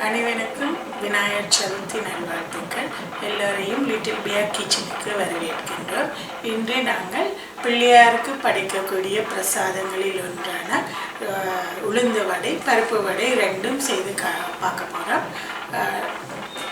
அனைவருக்கும் விநாயகர் சதுர்த்தி நல்வாழ்த்துக்கள். எல்லோரையும் லிட்டில் பியர் கிச்சனுக்கு வரவேற்கின்றோம். இன்று நாங்கள் பிள்ளையாருக்கு படைக்கக்கூடிய பிரசாதங்களில் ஒன்றான உளுந்து வடை, பருப்பு வடை ரெண்டும் செய்து பார்க்க போகிறோம்.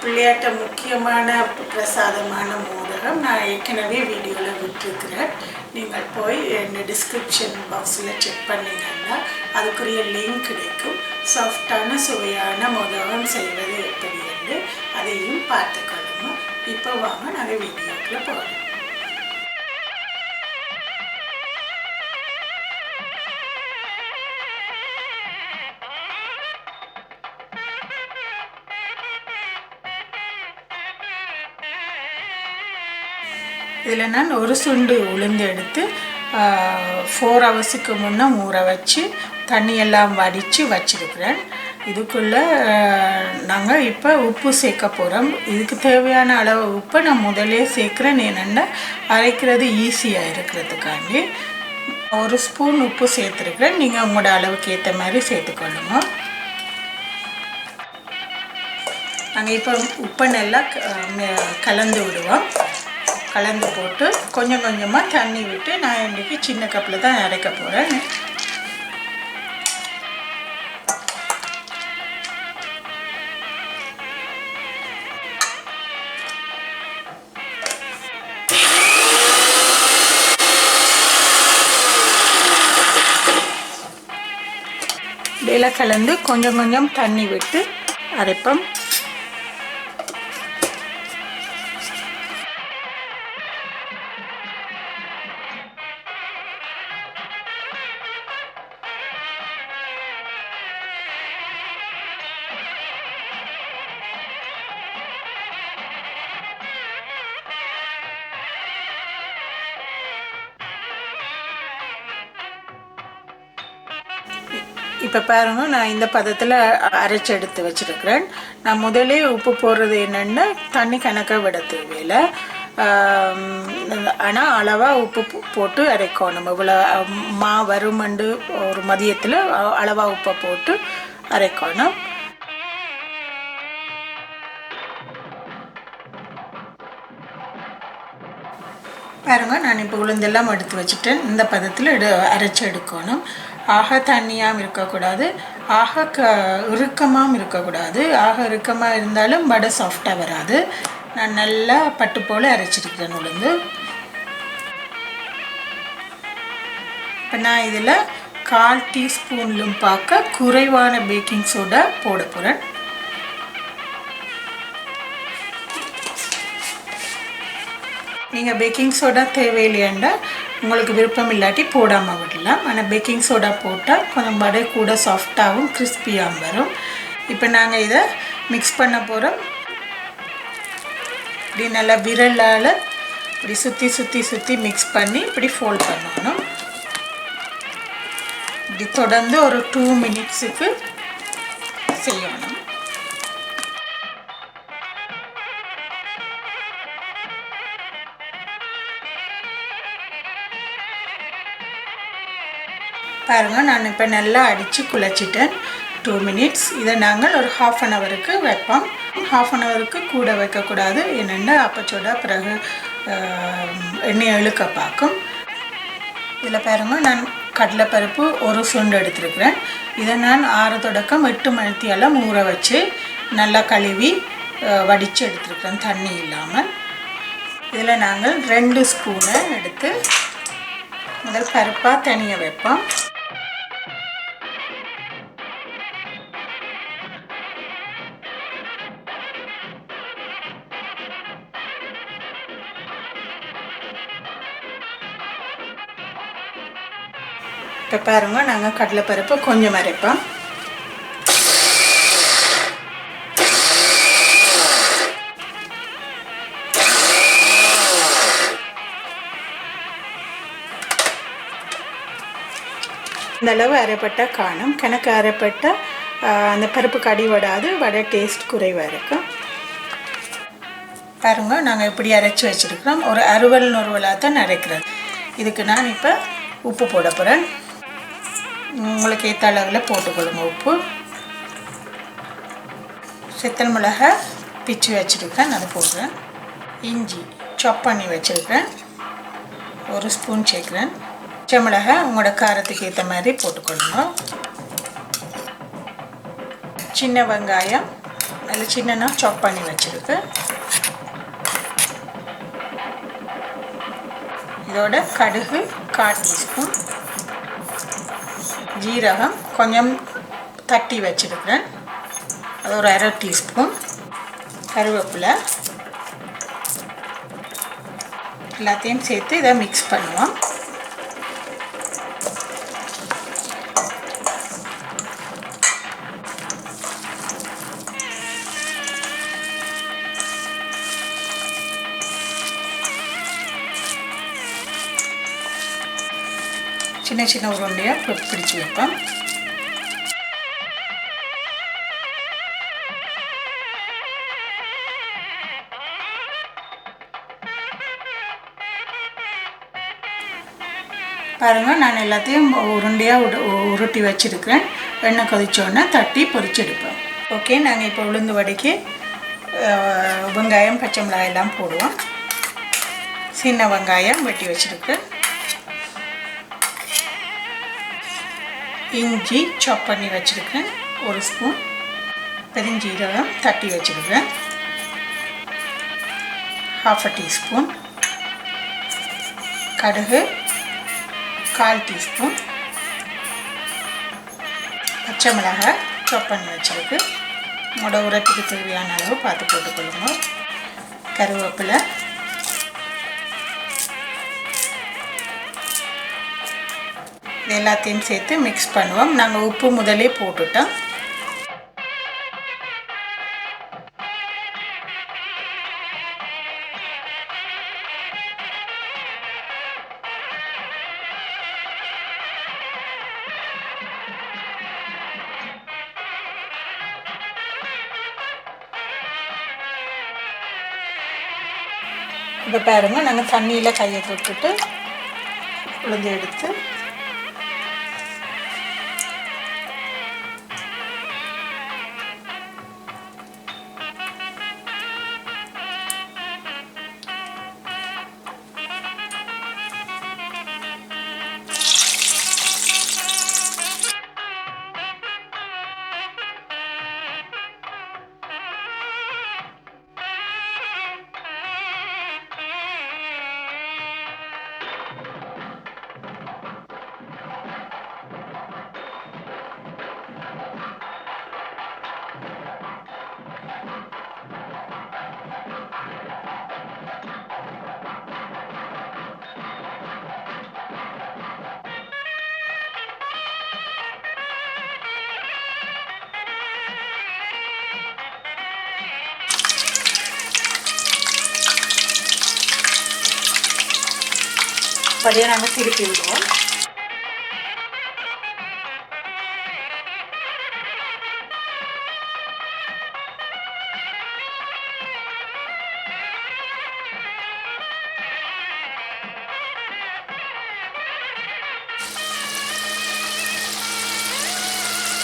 பிள்ளையாட்ட முக்கியமான பிரசாதமான மோதகம் நான் ஏற்கனவே வீடியோவில் விட்டுருக்கிறேன். நீங்கள் போய் இந்த டிஸ்கிரிப்ஷன் பாக்ஸில் செக் பண்ணிங்கன்னா அதுக்குரிய லிங்க் கிடைக்கும். சாஃப்டான சுவையான மோதகம் செய்வது எப்படி என்று அதையும் பார்த்துக்கொள்ளணும். இப்போ வாங்க நாங்கள் வீடியோக்குள்ளே போகிறோம். இதில் நான் ஒரு சுண்டு உளுந்து எடுத்து 4 ஹவர்ஸுக்கு முன்னே ஊற வச்சு தண்ணியெல்லாம் வடித்து வச்சுருக்கிறேன். இதுக்குள்ளே நாங்கள் இப்போ உப்பு சேர்க்க போகிறோம். இதுக்கு தேவையான அளவு உப்பை நான் முதலே சேர்க்குறேன். என்னென்னா அரைக்கிறது ஈஸியாக இருக்கிறதுக்காண்டி 1 ஸ்பூன் உப்பு சேர்த்துருக்குறேன். நீங்கள் உங்களோட அளவுக்கு ஏற்ற மாதிரி சேர்த்துக்கொள்ளுங்க. நாங்கள் இப்போ உப்பை நல்லா கலந்து விடுவோம். கலந்து போட்டு கொஞ்சம் கொஞ்சமாக தண்ணி விட்டு நான் இன்றைக்கி சின்ன கப்பில் தான் அரைக்க போகிறேன். இதெல்லாம் கலந்து கொஞ்சம் கொஞ்சம் தண்ணி விட்டு அரைப்போம். இப்போ பாருங்க, நான் இந்த பதத்தில் அரைச்சி எடுத்து வச்சுருக்கிறேன். நான் முதலே உப்பு போடுறது என்னென்னா தண்ணி கணக்காக விட தேவையில்லை. ஆனால் அளவாக உப்பு போட்டு அரைக்கணும். இவ்வளோ மா வருமண்டு ஒரு மதியத்தில் அளவாக உப்பை போட்டு அரைக்கணும். பாருங்க, நான் இப்போ உளுந்தெல்லாம் எடுத்து வச்சுட்டேன். இந்த பதத்தில் அரைச்சி எடுக்கணும். ஆக தண்ணியாகவும் இருக்கக்கூடாது, ஆக இறுக்கமாகவும் இருக்கக்கூடாது. ஆக இறுக்கமாக இருந்தாலும் வடை சாஃப்டாக வராது. நான் நல்லா பட்டு போல் அரைச்சிருக்கிறேன் உளுந்து. இப்போ நான் இதில் 1/4 டீஸ்பூன்லும் பார்க்க குறைவான பேக்கிங் சோடா போட போகிறேன். நீங்கள் பேக்கிங் சோடா தேவையில்லையாண்டா உங்களுக்கு விருப்பம் இல்லாட்டி போடாமல் விடலாம். ஆனால் பேக்கிங் சோடா போட்டால் கொஞ்சம் வடை கூட சாஃப்டாகவும் கிறிஸ்பியாகவும் வரும். இப்போ நாங்கள் இதை மிக்ஸ் பண்ண போகிறோம். இப்படி நல்லா விரலால் இப்படி சுற்றி சுற்றி சுற்றி மிக்ஸ் பண்ணி இப்படி ஃபோல்ட் பண்ணணும். இப்படி தொடர்ந்து ஒரு 2 மினிட்ஸுக்கு செய்யணும். பாருங்கள், நான் இப்போ நல்லா அடித்து குழச்சிட்டேன். 2 மினிட்ஸ். இதை நாங்கள் ஒரு 1/2 ஹவருக்கு வைப்போம். 1/2 ஹவருக்கு கூட வைக்கக்கூடாது. என்னென்னா அப்பச்சோட பிறகு எண்ணெய் இழுக்க பார்க்கும். இதில் பாருங்கள், நான் கடலைப்பருப்பு ஒரு சுண்டு எடுத்துருக்கிறேன். இதை நான் 6 தொடக்கம் 8 மணித்தியெல்லாம் ஊற வச்சு நல்லா கழுவி வடித்து எடுத்துருக்கிறேன் தண்ணி இல்லாமல். இதில் நாங்கள் 2 ஸ்பூனை எடுத்து முதல் பருப்பாக தனியாக வைப்போம். இப்போ பாருங்க, நாங்கள் கடலைப்பருப்பு கொஞ்சம் அரைப்போம். இந்த அளவு அரைப்பட்டால் காணும். கணக்கு அரைப்பட்டால் அந்த பருப்பு கடி விடாது, வடை டேஸ்ட் குறைவாக இருக்கும். பாருங்கள், நாங்கள் எப்படி அரைச்சி வச்சுருக்கிறோம். ஒரு அறுவல் நொறுவலாக தான் அரைக்கிறது. இதுக்கு நான் இப்போ உப்பு போட போகிறேன். உங்களுக்கு ஏற்ற அளவில் போட்டுக்கொள்ளுங்க உப்பு. சித்தல் மிளகாய் பிச்சு வச்சுருக்கேன், அதை போடுறேன். இஞ்சி சாப் பண்ணி வச்சுருக்கேன், 1 ஸ்பூன் சேர்க்குறேன். பச்சை மிளகாய் உங்களோட காரத்துக்கு ஏற்ற மாதிரி போட்டுக்கொள்ளணும். சின்ன வெங்காயம் அதில் சின்னனா சாப் பண்ணி வச்சுருக்கேன். இதோட கடுகு 1/4 டீஸ்பூன், ஜீரகம் கொஞ்சம் தட்டி வச்சுருக்கிறேன், அது ஒரு 1/2 டீஸ்பூன், கருவேப்பிலை எல்லாத்தையும் சேர்த்து இதை மிக்ஸ் பண்ணுவோம். சின்ன சின்ன உருண்டையாக பிடிச்சி வைப்போம். பாருங்கள், நான் எல்லாத்தையும் உருண்டையாக உருட்டி வச்சுருக்கிறேன். எண்ணெய் கொதிச்சோன்னா தட்டி பொரிச்சு எடுப்பேன். ஓகே, நாங்கள் இப்போ உளுந்து வடைக்கு வெங்காயம் பச்சை மிளகாய் எல்லாம் போடுவோம். சின்ன வெங்காயம் வெட்டி வச்சுருக்கேன், இஞ்சி சாப் பண்ணி வச்சுருக்கேன் 1 ஸ்பூன், பெருஞ்சீரகம் தட்டி வச்சுருக்கேன் 1/2 டீஸ்பூன், கடுகு 1/4 டீஸ்பூன், பச்சை மிளகாய் சாப் பண்ணி வச்சுருக்கு, உங்களோட உரத்துக்கு தேவையான அளவு பார்த்து போட்டுக்கொள்ளுங்க. கருவேப்பிலை, எல்லாத்தையும் சேர்த்து மிக்ஸ் பண்ணுவோம். நாங்கள் உப்பு முதலே போட்டுட்டோம். இப்போ பாருங்கள், நாங்கள் தண்ணியில் கையை தொட்டுட்டு உளுந்து எடுத்து அப்படியே நாங்கள் திருப்பி விடுவோம்.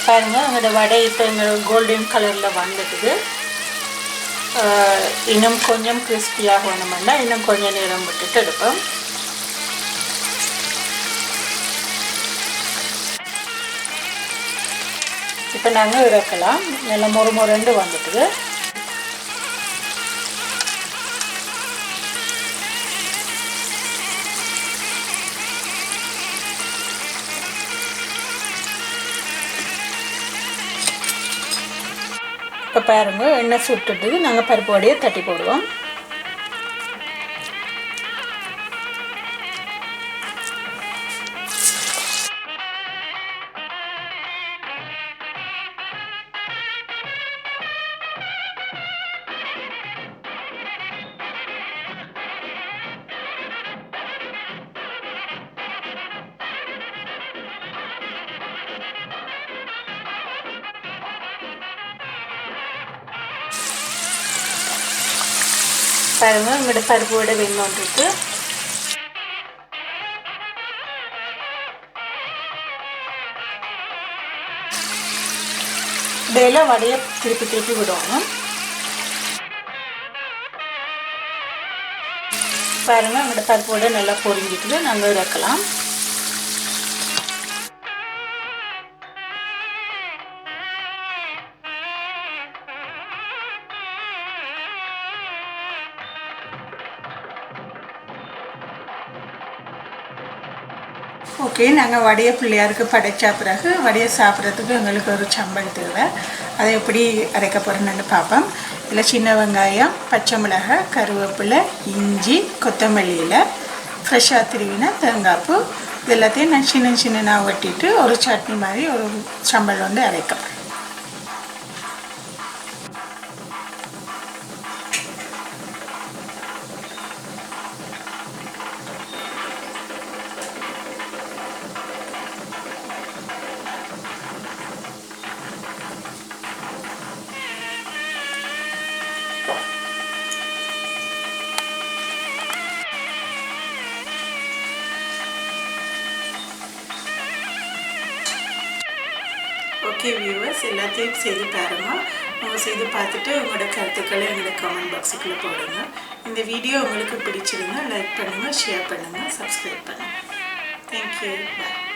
பாருங்கள், எங்களோட வடை இப்போ எங்கள் கோல்டன் கலரில் வந்துடுது. இன்னும் கொஞ்சம் கிறிஸ்பியாக வேணுமெண்டா இன்னும் கொஞ்சம் நேரம் விட்டுட்டு எடுப்போம். இப்போ நாங்கள் இறக்கலாம். நல்லா மொறு வந்துட்டுது. இப்போ பாருங்க, எண்ணெய் சுட்டுட்டு நாங்கள் பருப்பு வடையை தட்டி போடுவோம். பாருங்க, உங்களோட பருப்பு வடை வெந்தோன்றிருக்கு. இடையில வடையை திருப்பி திருப்பி விடணும். பாருங்கள், நம்மளோட பருப்போட நல்லா பொரிஞ்சிட்டு நாங்கள் இறக்கலாம். ஓகே, நாங்கள் வடையை பிள்ளையாருக்கு படைச்சா பிறகு வடையை சாப்பிட்றதுக்கு எங்களுக்கு ஒரு சம்பல் தேவை. அதை எப்படி அரைக்க போகிறேன்னு பார்ப்போம். இதில் சின்ன வெங்காயம், பச்சை மிளகாய், கருவேப்பிலை, இஞ்சி, கொத்தமல்லியில் ஃப்ரெஷ்ஷாக திருவின தேங்காய்ப்பூ இது எல்லாத்தையும் நான் சின்ன சின்னதாக வெட்டிட்டு ஒரு சட்னி மாதிரி ஒரு சம்பல் வந்து அரைக்கும். ஓகே வியூவர்ஸ், எல்லாத்தையும் செய்து பாருங்கள். அவங்க செய்து பார்த்துட்டு உங்களோட கருத்துக்களை எங்களோட கமெண்ட் பாக்ஸுக்குள்ளே போடுங்க. இந்த வீடியோ உங்களுக்கு பிடிச்சிருந்தா லைக் பண்ணுங்கள், ஷேர் பண்ணுங்கள், சப்ஸ்கிரைப் பண்ணுங்கள். தேங்க்யூ, பாய்.